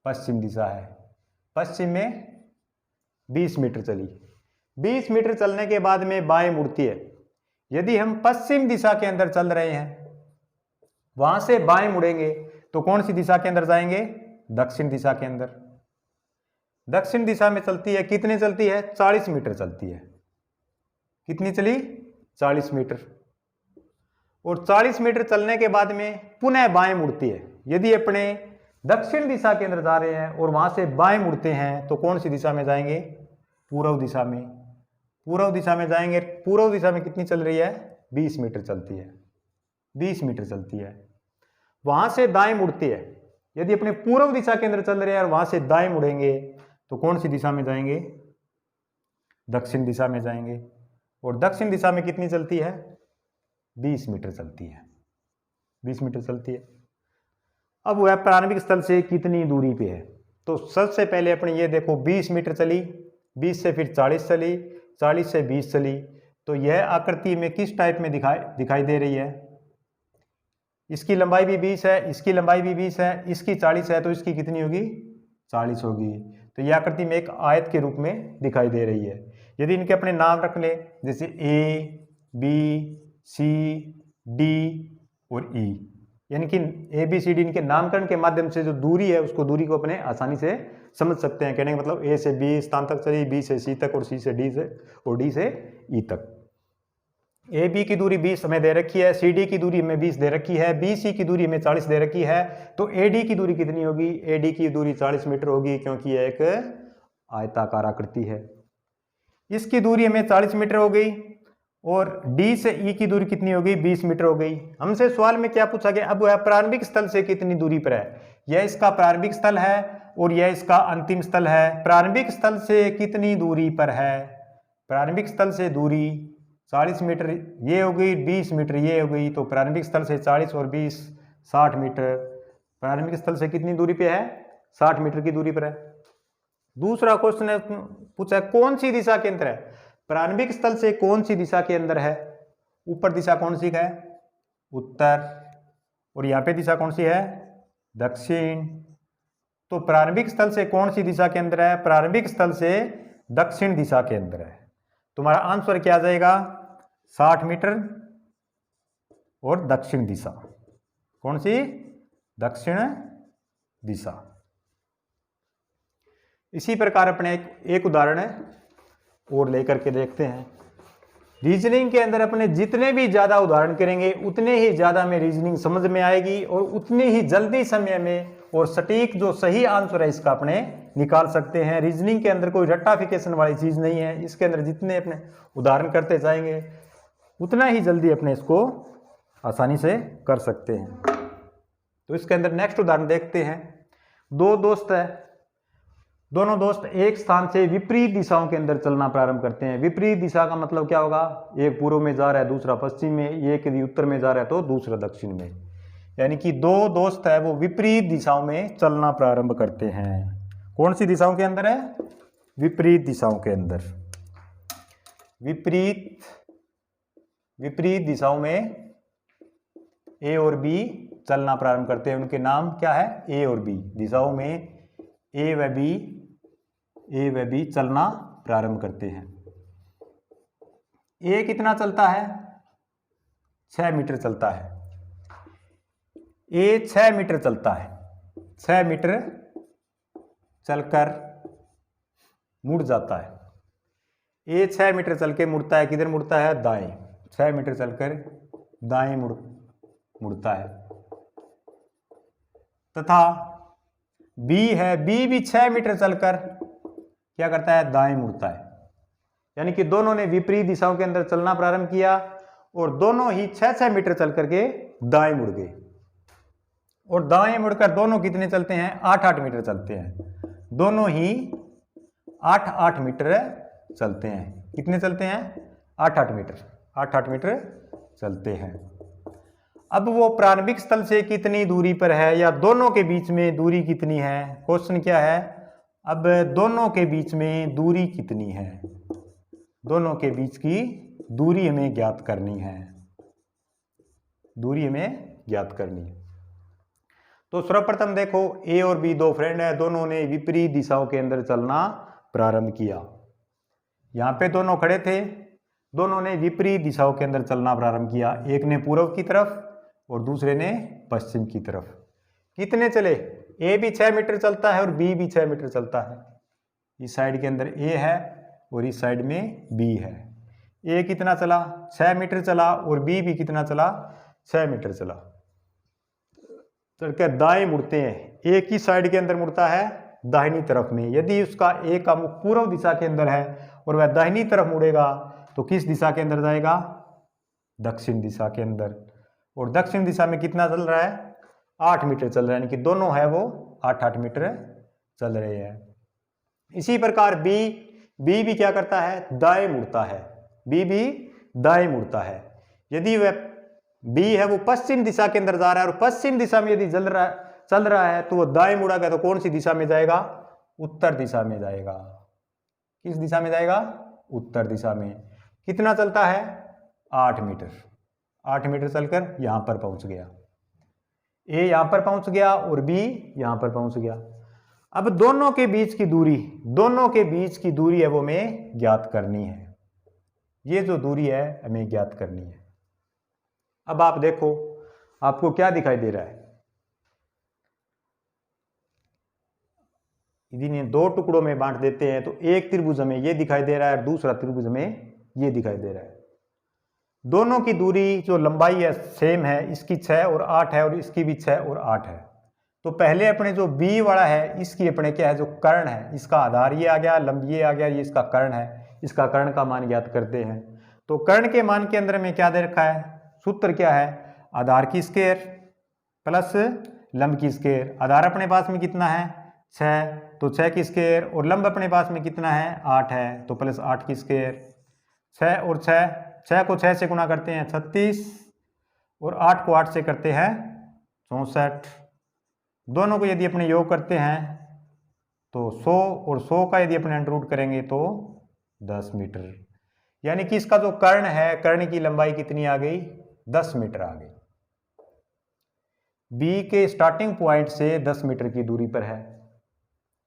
पश्चिम दिशा है। पश्चिम में 20 मीटर चली। 20 मीटर चलने के बाद में बाएं मुड़ती है। यदि हम पश्चिम दिशा के अंदर चल रहे हैं, वहां से बाएं मुड़ेंगे तो कौन सी दिशा के अंदर जाएंगे? दक्षिण दिशा के अंदर। दक्षिण दिशा में चलती है। कितने चलती है? 40 मीटर चलती है। कितनी चली? 40 मीटर। और 40 मीटर चलने के बाद में पुनः बाएं मुड़ती है। यदि अपने दक्षिण दिशा के अंदर जा रहे हैं और वहां से बाएं मुड़ते हैं तो कौन सी दिशा में जाएंगे? पूर्व दिशा में। पूर्व दिशा में जाएंगे। पूर्व दिशा में कितनी चल रही है? 20 मीटर चलती है। 20 मीटर चलती है। वहां से दाएं मुड़ती है। यदि अपने पूर्व दिशा के अंदर चल रहे हैं और वहां से दाएं मुड़ेंगे तो कौन सी दिशा में जाएंगे? दक्षिण दिशा में जाएंगे। और दक्षिण दिशा में कितनी चलती है? 20 मीटर चलती है। 20 मीटर चलती है। अब वह प्रारंभिक स्थल से कितनी दूरी पे है? तो सबसे पहले अपने ये देखो, 20 मीटर चली, 20 से फिर 40 चली, 40 से 20 चली। तो यह आकृति में किस टाइप में दिखाई दे रही है? इसकी लंबाई भी 20 है, इसकी लंबाई भी 20 है, इसकी 40 है, तो इसकी कितनी होगी? 40 होगी। तो यह आकृति में एक आयत के रूप में दिखाई दे रही है। यदि इनके अपने नाम रख ले, जैसे ए, बी, सी, डी और ई, यानी कि ए बी सी डी, इनके नामकरण के माध्यम से जो दूरी है उसको, दूरी को अपने आसानी से समझ सकते हैं। कहने का मतलब ए से बी स्थान तक चली, बी से सी तक और सी से डी से और डी से ई तक। ए बी की दूरी 20 हमें दे रखी है, सी डी की दूरी हमें 20 दे रखी है, बी सी की दूरी हमें 40 दे रखी है। तो ए डी की दूरी कितनी होगी? ए डी की दूरी 40 मीटर होगी, क्योंकि यह एक आयताकार आकृति है। इसकी दूरी हमें 40 मीटर हो गई। और डी से ई की दूरी कितनी हो गई? 20 मीटर हो गई। हमसे सवाल में क्या पूछा गया? अब वह प्रारंभिक स्थल से कितनी दूरी पर है? यह इसका प्रारंभिक स्थल है और यह इसका अंतिम स्थल है। प्रारंभिक स्थल से कितनी दूरी पर है? प्रारंभिक स्थल से दूरी 40 मीटर ये हो गई, 20 मीटर ये हो गई। तो प्रारंभिक स्थल से 40 और 20 60 मीटर। प्रारंभिक स्थल से कितनी दूरी पे है? 60 मीटर की दूरी पर है। दूसरा क्वेश्चन है, पूछा कौन सी दिशा के अंदर है? प्रारंभिक स्थल से कौन सी दिशा के अंदर है? ऊपर दिशा कौन सी है? उत्तर। और यहाँ पे दिशा कौन सी है? दक्षिण। तो प्रारंभिक स्थल से कौन सी दिशा के अंदर है? प्रारंभिक स्थल से दक्षिण दिशा के अंदर है। तुम्हारा आंसर क्या आ जाएगा? 60 मीटर और दक्षिण दिशा। कौन सी? दक्षिण दिशा। इसी प्रकार अपने एक उदाहरण और लेकर के देखते हैं। रीजनिंग के अंदर अपने जितने भी ज़्यादा उदाहरण करेंगे उतने ही ज़्यादा हमें रीजनिंग समझ में आएगी और उतनी ही जल्दी समय में और सटीक जो सही आंसर है इसका अपने निकाल सकते हैं। रीजनिंग के अंदर कोई रट्टाफिकेशन वाली चीज़ नहीं है। इसके अंदर जितने अपने उदाहरण करते जाएंगे उतना ही जल्दी अपने इसको आसानी से कर सकते हैं। तो इसके अंदर नेक्स्ट उदाहरण देखते हैं। दो दोस्त है, दोनों दोस्त एक स्थान से विपरीत दिशाओं के अंदर चलना प्रारंभ करते हैं। विपरीत दिशा का मतलब क्या होगा, एक पूर्व में जा रहा है दूसरा पश्चिम में, एक यदि उत्तर में जा रहा है तो दूसरा दक्षिण में, यानी कि दो दोस्त है वो विपरीत दिशाओं में चलना प्रारंभ करते हैं। कौन सी दिशाओं के अंदर है, विपरीत दिशाओं के अंदर। विपरीत दिशाओं में ए और बी चलना प्रारंभ करते हैं। उनके नाम क्या है, ए और बी। दिशाओं में ए व बी चलना प्रारंभ करते हैं। ए कितना चलता है, 6 मीटर चलता है। ए 6 मीटर चलता है, 6 मीटर चलकर मुड़ जाता है। ए 6 मीटर चल के मुड़ता है, किधर मुड़ता है, दाएं। 6 मीटर चलकर दाएं मुड़ता है। तथा बी है, बी भी 6 मीटर चलकर क्या करता है, दाएं मुड़ता है। यानी कि दोनों ने विपरीत दिशाओं के अंदर चलना प्रारंभ किया और दोनों ही 6-6 मीटर चल करके दाएं मुड़ गए। और दाएं मुड़कर दोनों कितने चलते हैं, 8-8 मीटर चलते हैं। दोनों ही 8-8 मीटर चलते हैं। कितने चलते हैं, 8-8 मीटर, 8-8 मीटर चलते हैं। अब वो प्रारंभिक स्थल से कितनी दूरी पर है, या दोनों के बीच में दूरी कितनी है। क्वेश्चन क्या है, अब दोनों के बीच में दूरी कितनी है, दोनों के बीच की दूरी हमें ज्ञात करनी है। दूरी हमें ज्ञात करनी है। तो सर्वप्रथम देखो, ए और बी दो फ्रेंड है, दोनों ने विपरीत दिशाओं के अंदर चलना प्रारंभ किया। यहां पे दोनों खड़े थे, दोनों ने विपरीत दिशाओं के अंदर चलना प्रारंभ किया। एक ने पूर्व की तरफ और दूसरे ने पश्चिम की तरफ। कितने चले, ए भी 6 मीटर चलता है और बी भी 6 मीटर चलता है। इस साइड के अंदर ए है और इस साइड में बी है। ए कितना चला, 6 मीटर चला और बी भी कितना चला, 6 मीटर चला। चलकर दाएं मुड़ते हैं। एक ही साइड के अंदर मुड़ता है दाहिनी तरफ में। यदि उसका ए का मुख पूर्व दिशा के अंदर है और वह दाहिनी तरफ मुड़ेगा तो किस दिशा के अंदर जाएगा, दक्षिण दिशा के अंदर। और दक्षिण दिशा में कितना चल रहा है, 8 मीटर चल रहा है, यानी कि दोनों है वो 8-8 मीटर चल रहे हैं। इसी प्रकार बी भी क्या करता है, दाएं मुड़ता है। बी भी दाएं मुड़ता है। यदि वह बी है वो पश्चिम दिशा के अंदर जा रहा है और पश्चिम दिशा में यदि चल रहा है तो वो दाएं मुड़ेगा तो कौन सी दिशा में जाएगा, उत्तर दिशा में जाएगा। किस दिशा में जाएगा, उत्तर दिशा में। कितना चलता है, 8 मीटर। 8 मीटर चलकर यहां पर पहुंच गया। ए यहां पर पहुंच गया और बी यहां पर पहुंच गया। अब दोनों के बीच की दूरी है वो हमें ज्ञात करनी है। ये जो दूरी है हमें ज्ञात करनी है। अब आप देखो, आपको क्या दिखाई दे रहा है, यदि इन्हें 2 टुकड़ों में बांट देते हैं तो एक त्रिभुज हमें ये दिखाई दे रहा है और दूसरा त्रिभुज हमें ये दिखाई दे रहा है। दोनों की दूरी जो लंबाई है सेम है, इसकी 6 और 8 है और इसकी भी 6 और 8 है। तो पहले अपने जो बी वाला है इसकी अपने क्या है, जो कर्ण है, इसका आधार ये आ गया, लंब ये आ गया, ये इसका कर्ण है, इसका कर्ण का मान ज्ञात करते हैं। तो कर्ण के मान के अंदर में क्या दे रखा है, सूत्र क्या है, आधार की स्क्वायर प्लस लंब की स्क्वायर। आधार अपने पास में कितना है, 6, तो 6 की स्क्वायर, और लंब अपने पास में कितना है, 8 है, तो प्लस 8 की स्क्वायर। 6 और 6 को 6 से गुणा करते हैं 36 और 8 को 8 से करते हैं 64। दोनों को यदि अपने योग करते हैं तो 100 और 100 का यदि अपने अंडर रूट करेंगे तो 10 मीटर। यानी कि इसका जो कर्ण है, कर्ण की लंबाई कितनी आ गई, 10 मीटर आ गई। बी के स्टार्टिंग पॉइंट से 10 मीटर की दूरी पर है।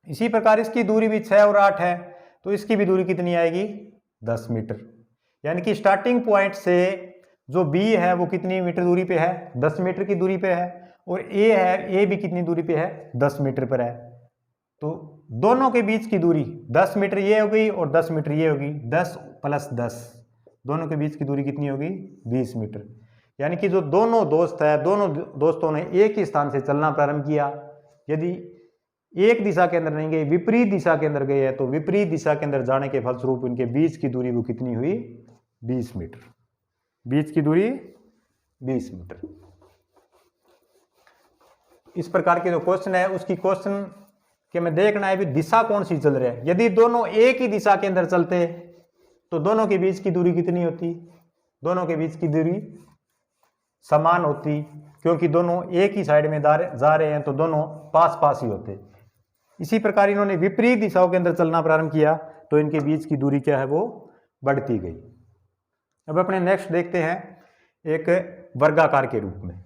इसी प्रकार इसकी दूरी भी 6 और 8 है, तो इसकी भी दूरी कितनी आएगी, 10 मीटर। यानी कि स्टार्टिंग पॉइंट से जो बी है वो कितनी मीटर दूरी पे है, 10 मीटर की दूरी पे है, और ए है, ए भी कितनी दूरी पे है, 10 मीटर पर है। तो दोनों के बीच की दूरी 10 मीटर ये होगी और 10 मीटर ये होगी, 10 प्लस 10, दोनों के बीच की दूरी कितनी होगी, 20 मीटर। यानी कि जो दोनों दोस्त है, दोनों दोस्तों ने एक ही स्थान से चलना प्रारंभ किया। यदि एक दिशा के अंदर नहीं गए, विपरीत दिशा के अंदर गए हैं, तो विपरीत दिशा के अंदर जाने के फलस्वरूप इनके बीच की दूरी वो कितनी हुई, 20 मीटर। बीच की दूरी 20 मीटर। इस प्रकार के जो क्वेश्चन है उसकी क्वेश्चन कि हमें देखना है भी दिशा कौन सी चल रही है। यदि दोनों एक ही दिशा के अंदर चलते तो दोनों के बीच की दूरी कितनी होती? दोनों के बीच की दूरी समान होती, क्योंकि दोनों एक ही साइड में जा रहे हैं तो दोनों पास पास ही होते। इसी प्रकार इन्होंने विपरीत दिशाओं के अंदर चलना प्रारंभ किया तो इनके बीच की दूरी क्या है, वो बढ़ती गई। अब अपने नेक्स्ट देखते हैं एक वर्गाकार के रूप में।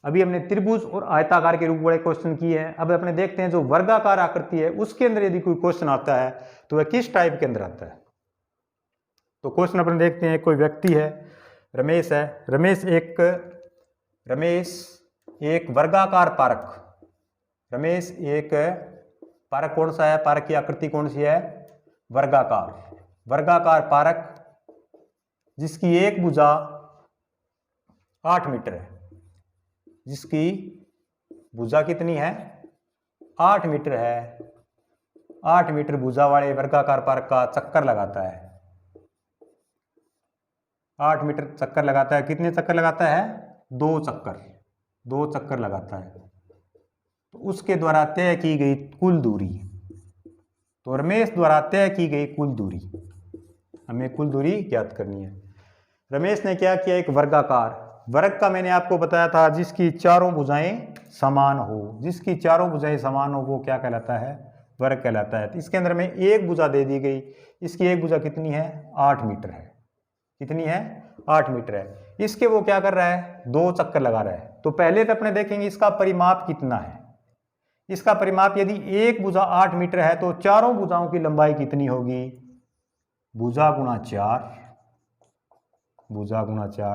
अभी हमने त्रिभुज और आयताकार के रूप में बड़े क्वेश्चन किए हैं। अब अपने देखते हैं जो वर्गाकार आकृति है उसके अंदर यदि कोई क्वेश्चन आता है तो वह किस टाइप के अंदर आता है। तो क्वेश्चन अपने देखते हैं, कोई व्यक्ति है, रमेश है। रमेश एक वर्गाकार पारक, रमेश एक पारक कौन सा है, पारक की आकृति कौन सी है, वर्गाकार पारक जिसकी एक भुजा 8 मीटर है, जिसकी भुजा कितनी है, 8 मीटर है। 8 मीटर भुजा वाले वर्गाकार पारक का चक्कर लगाता है। 8 मीटर चक्कर लगाता है। कितने चक्कर लगाता है? 2 चक्कर लगाता है। तो उसके द्वारा तय की गई कुल दूरी, तो रमेश द्वारा तय की गई कुल दूरी, हमें कुल दूरी ज्ञात करनी है। रमेश ने क्या किया, एक वर्ग का मैंने आपको बताया था जिसकी चारों भुजाएं समान हो, जिसकी चारों भुजाएं समान हो वो क्या कहलाता है, वर्ग कहलाता है। तो इसके अंदर में एक भुजा दे दी गई, इसकी एक भुजा कितनी है, 8 मीटर है। कितनी है, 8 मीटर है। इसके वो क्या कर रहा है, 2 चक्कर लगा रहा है। तो पहले तो अपने देखेंगे इसका परिमाप कितना है। इसका परिमाप यदि एक भुजा 8 मीटर है तो चारों भुजाओं की लंबाई कितनी होगी, भुजा गुणा 4,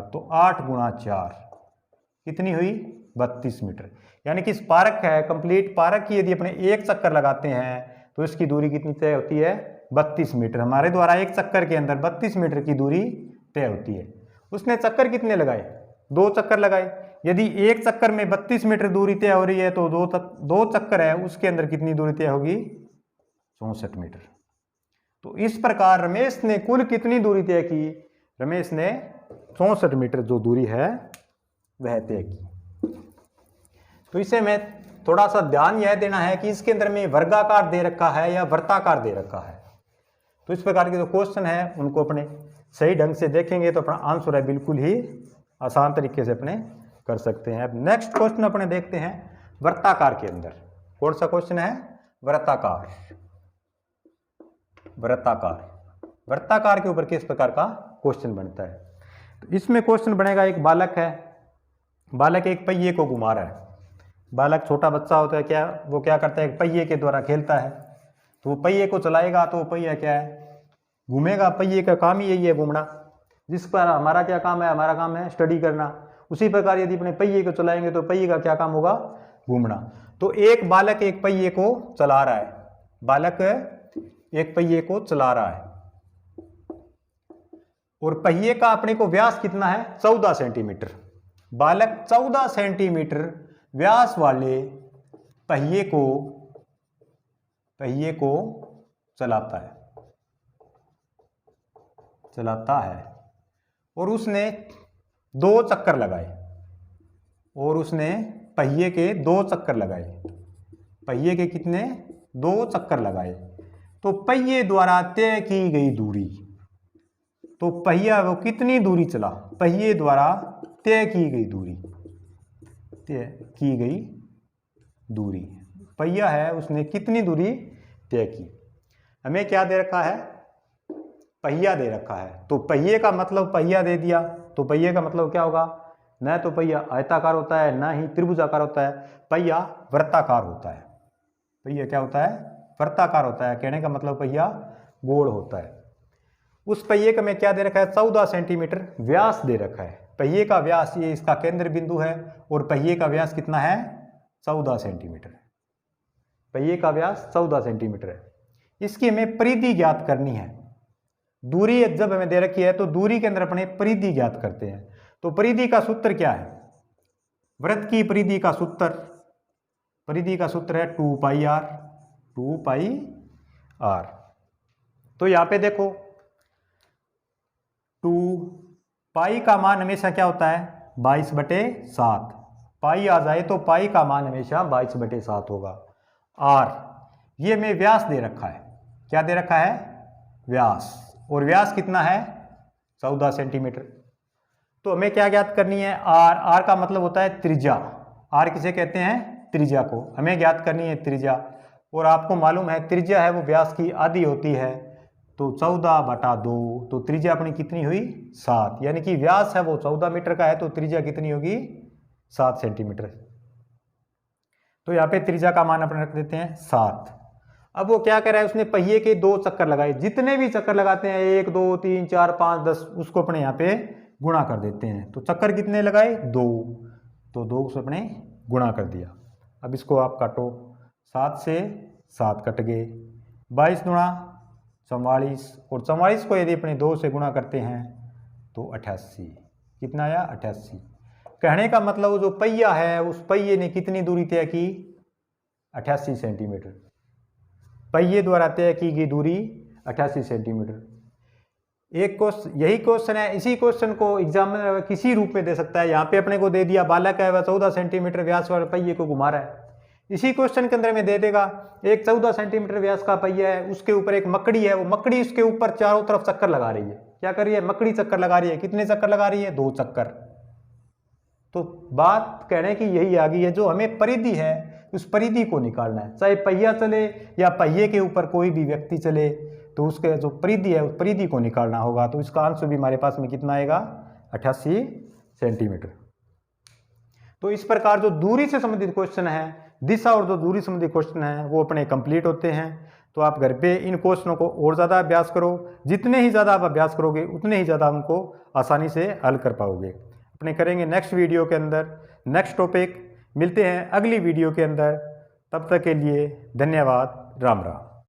तो 8 गुणा 4 कितनी हुई, 32 मीटर। यानी कि इस पारक है, कंप्लीट पारक की यदि अपने एक चक्कर लगाते हैं तो इसकी दूरी कितनी तय होती है, 32 मीटर। हमारे द्वारा एक चक्कर के अंदर 32 मीटर की दूरी तय होती है। उसने चक्कर कितने लगाए, 2 चक्कर लगाए। यदि एक चक्कर में 32 मीटर दूरी तय हो रही है तो दो चक्कर है उसके अंदर कितनी दूरी तय होगी, 64 मीटर। तो इस प्रकार रमेश ने कुल कितनी दूरी तय की, रमेश ने 64 मीटर जो दूरी है वह तय की। तो इसे में थोड़ा सा ध्यान यह देना है कि इसके अंदर में वर्गाकार दे रखा है या वृत्ताकार दे रखा है। तो इस प्रकार के जो क्वेश्चन है उनको अपने सही ढंग से देखेंगे तो अपना आंसर है बिल्कुल ही आसान तरीके से अपने कर सकते हैं। अब नेक्स्ट क्वेश्चन अपने देखते हैं वृत्ताकार के अंदर। कौन सा क्वेश्चन है, वृत्ताकार के ऊपर किस प्रकार का क्वेश्चन बनता है। तो इसमें क्वेश्चन बनेगा, एक बालक है, बालक एक पहिए को घुमा रहा है। बालक छोटा बच्चा होता है, क्या वो क्या करता है, एक पहिए के द्वारा खेलता है। तो वो पहिए को चलाएगा तो वो पहिया क्या है, घूमेगा। पहिए का काम ही यही है, घूमना। जिस पर हमारा क्या काम है, हमारा काम है स्टडी करना। उसी प्रकार यदि अपने पहिए को चलाएंगे तो पहिए का क्या काम होगा, घूमना। तो एक बालक एक पहिए को चला रहा है, बालक एक पहिए को चला रहा है और पहिए का अपने को व्यास कितना है, 14 सेंटीमीटर। बालक 14 सेंटीमीटर व्यास वाले पहिए को चलाता है और उसने 2 चक्कर लगाए, पहिए के 2 चक्कर लगाए। पहिए के कितने, 2 चक्कर लगाए। तो पहिए द्वारा तय की गई दूरी, तो पहिया वो कितनी दूरी चला, पहिए द्वारा तय की गई दूरी, पहिया है उसने कितनी दूरी तय की। हमें क्या दे रखा है, पहिया दे रखा है। तो पहिए का मतलब पहिया दे दिया, तो पहिए का मतलब क्या होगा, न तो पहिया आयताकार होता है न ही त्रिभुजाकार होता है, पहिया वृत्ताकार होता है। पहिया क्या होता है, वृत्ताकार होता है। कहने का मतलब पहिया गोल होता है। उस पहिए का में क्या दे रखा है, 14 सेंटीमीटर व्यास दे रखा है। पहिए का व्यास, ये इसका केंद्र बिंदु है और पहिए का व्यास कितना है, 14 सेंटीमीटर। पहिए का व्यास 14 सेंटीमीटर है। इसकी हमें परिधि ज्ञात करनी है। दूरी जब हमें दे रखी है तो दूरी के अंदर अपने परिधि ज्ञात करते हैं। तो परिधि का सूत्र क्या है, वृत्त की परिधि का सूत्र है 2 पाई आर। तो यहां पे देखो 2 पाई का मान हमेशा क्या होता है, 22/7। पाई आ जाए तो पाई का मान हमेशा 22/7 होगा। आर ये हमें व्यास दे रखा है। क्या दे रखा है? व्यास। और व्यास कितना है? 14 सेंटीमीटर। तो हमें क्या ज्ञात करनी है? आर। आर का मतलब होता है त्रिज्या। आर किसे कहते हैं? त्रिज्या को। हमें ज्ञात करनी है त्रिज्या। और आपको मालूम है त्रिज्या है वो व्यास की आधी होती है, तो 14/2। तो त्रिज्या अपनी कितनी हुई? 7। यानी कि व्यास है वो 14 मीटर का है, तो त्रिज्या कितनी होगी? 7 सेंटीमीटर। तो यहाँ पे त्रिज्या का मान अपने रख देते हैं 7। अब वो क्या कर रहा है? उसने पहिए के 2 चक्कर लगाए। जितने भी चक्कर लगाते हैं 1 2 3 4 5 10, उसको अपने यहाँ पे गुणा कर देते हैं। तो चक्कर कितने लगाए? 2। तो 2 से अपने गुणा कर दिया। अब इसको आप काटो, 7 से 7 कट गए, 22 गुणा 44, और 44 को यदि अपने 2 से गुणा करते हैं तो 88। कितना आया? 88। कहने का मतलब जो पहिया है उस पहिए ने कितनी दूरी तय की? 88 सेंटीमीटर। पहिए द्वारा तय की गई दूरी 88 सेंटीमीटर। एक क्वेश्चन, यही क्वेश्चन है, इसी क्वेश्चन को एग्जाम में किसी रूप में दे सकता है। यहाँ पे अपने को दे दिया बालक है वह 14 सेंटीमीटर व्यास वाले पहिए को घुमा रहा है। इसी क्वेश्चन के अंदर में दे देगा एक 14 सेंटीमीटर व्यास का पहिया है, उसके ऊपर एक मकड़ी है, वो मकड़ी उसके ऊपर चारों तरफ चक्कर लगा रही है। क्या कर रही है? मकड़ी चक्कर लगा रही है। कितने चक्कर लगा रही है? 2 चक्कर। तो बात कहने की यही आ गई है, जो हमें परिधि है उस परिधि को निकालना है। चाहे पहिया चले या पहिए के ऊपर कोई भी व्यक्ति चले, तो उसके जो परिधि है उस परिधि को निकालना होगा। तो इसका आंसर भी हमारे पास में कितना आएगा? 88 सेंटीमीटर। तो इस प्रकार जो दूरी से संबंधित क्वेश्चन है, दिशा और जो दूरी संबंधित क्वेश्चन है वो अपने कंप्लीट होते हैं। तो आप घर पे इन क्वेश्चनों को और ज़्यादा अभ्यास करो। जितने ही ज़्यादा आप अभ्यास करोगे उतने ही ज़्यादा उनको आसानी से हल कर पाओगे। अपने करेंगे नेक्स्ट वीडियो के अंदर नेक्स्ट टॉपिक। मिलते हैं अगली वीडियो के अंदर। तब तक के लिए धन्यवाद। राम राम।